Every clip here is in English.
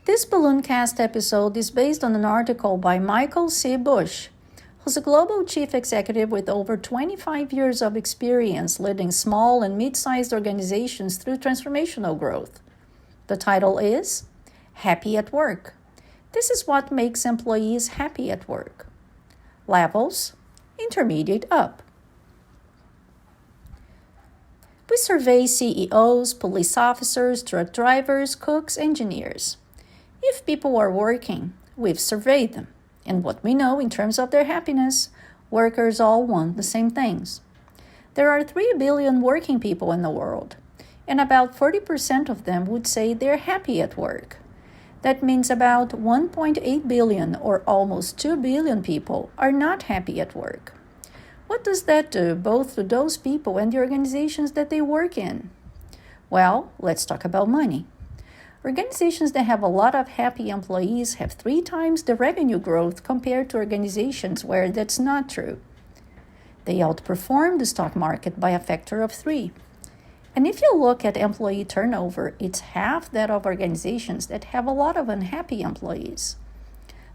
This BalloonCast episode is based on an article by Michael C. Bush, who's a global chief executive with over 25 years of experience leading small and mid-sized organizations through transformational growth. The title is Happy at Work. This is what makes employees happy at work. Levels, intermediate up. We survey CEOs, police officers, truck drivers, cooks, engineers. If people are working, we've surveyed them. And what we know in terms of their happiness, workers all want the same things. There are 3 billion working people in the world, and about 40% of them would say they're happy at work. That means about 1.8 billion or almost 2 billion people are not happy at work. What does that do both to those people and the organizations that they work in? Well, let's talk about money. Organizations that have a lot of happy employees have 3 times the revenue growth compared to organizations where that's not true. They outperform the stock market by a factor of 3. And if you look at employee turnover, it's half that of organizations that have a lot of unhappy employees.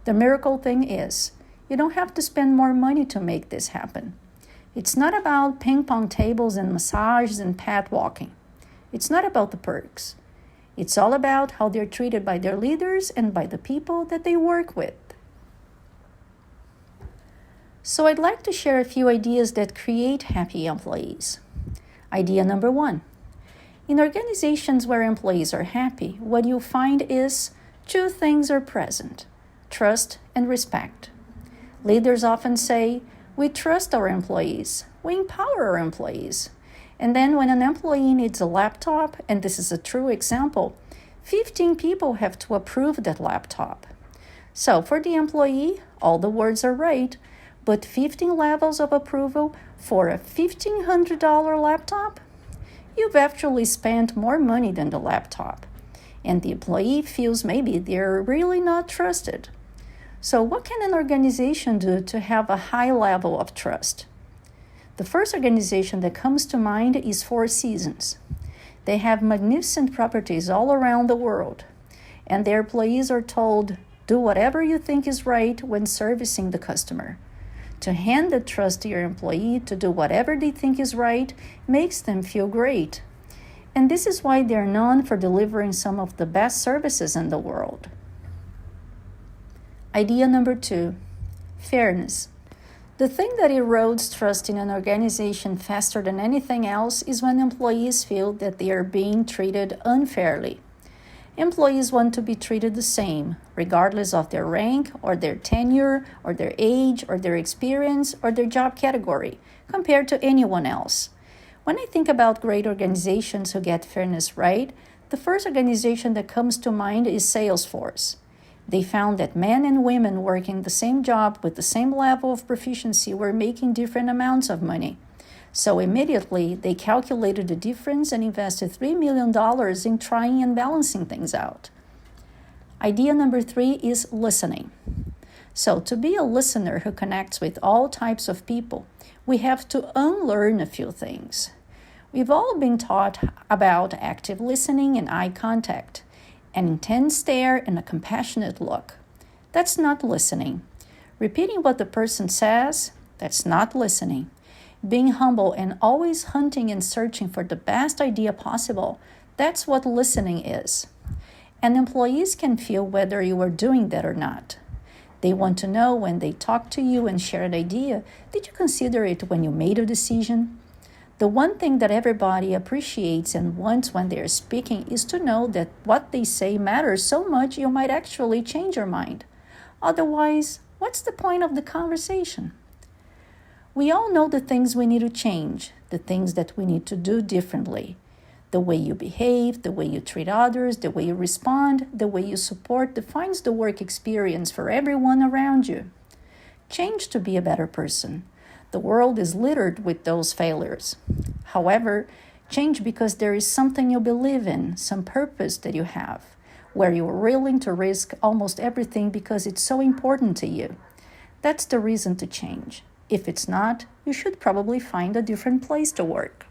The miracle thing is, you don't have to spend more money to make this happen. It's not about ping pong tables and massages and pat walking. It's not about the perks. It's all about how they're treated by their leaders and by the people that they work with. So I'd like to share a few ideas that create happy employees. Idea number 1. In organizations where employees are happy, what you'll find is 2 things are present: trust and respect. Leaders often say, we trust our employees, we empower our employees. And then when an employee needs a laptop, and this is a true example, 15 people have to approve that laptop. So for the employee, all the words are right, but 15 levels of approval for a $1,500 laptop? You've actually spent more money than the laptop. And the employee feels maybe they're really not trusted. So what can an organization do to have a high level of trust? The first organization that comes to mind is Four Seasons. They have magnificent properties all around the world, and their employees are told, do whatever you think is right when servicing the customer. To hand the trust to your employee to do whatever they think is right makes them feel great. And this is why they're known for delivering some of the best services in the world. Idea number 2, fairness. The thing that erodes trust in an organization faster than anything else is when employees feel that they are being treated unfairly. Employees want to be treated the same, regardless of their rank or their tenure or their age or their experience or their job category, compared to anyone else. When I think about great organizations who get fairness right, the first organization that comes to mind is Salesforce. They found that men and women working the same job with the same level of proficiency were making different amounts of money. So immediately, they calculated the difference and invested $3 million in trying and balancing things out. Idea number 3 is listening. So to be a listener who connects with all types of people, we have to unlearn a few things. We've all been taught about active listening and eye contact, an intense stare and a compassionate look. That's not listening. Repeating what the person says, that's not listening. Being humble and always hunting and searching for the best idea possible, that's what listening is. And employees can feel whether you are doing that or not. They want to know when they talk to you and share an idea, did you consider it when you made a decision? The one thing that everybody appreciates and wants when they're speaking is to know that what they say matters so much you might actually change your mind. Otherwise, what's the point of the conversation? We all know the things we need to change, the things that we need to do differently. The way you behave, the way you treat others, the way you respond, the way you support defines the work experience for everyone around you. Change to be a better person. The world is littered with those failures. However, change because there is something you believe in, some purpose that you have, where you are willing to risk almost everything because it's so important to you. That's the reason to change. If it's not, you should probably find a different place to work.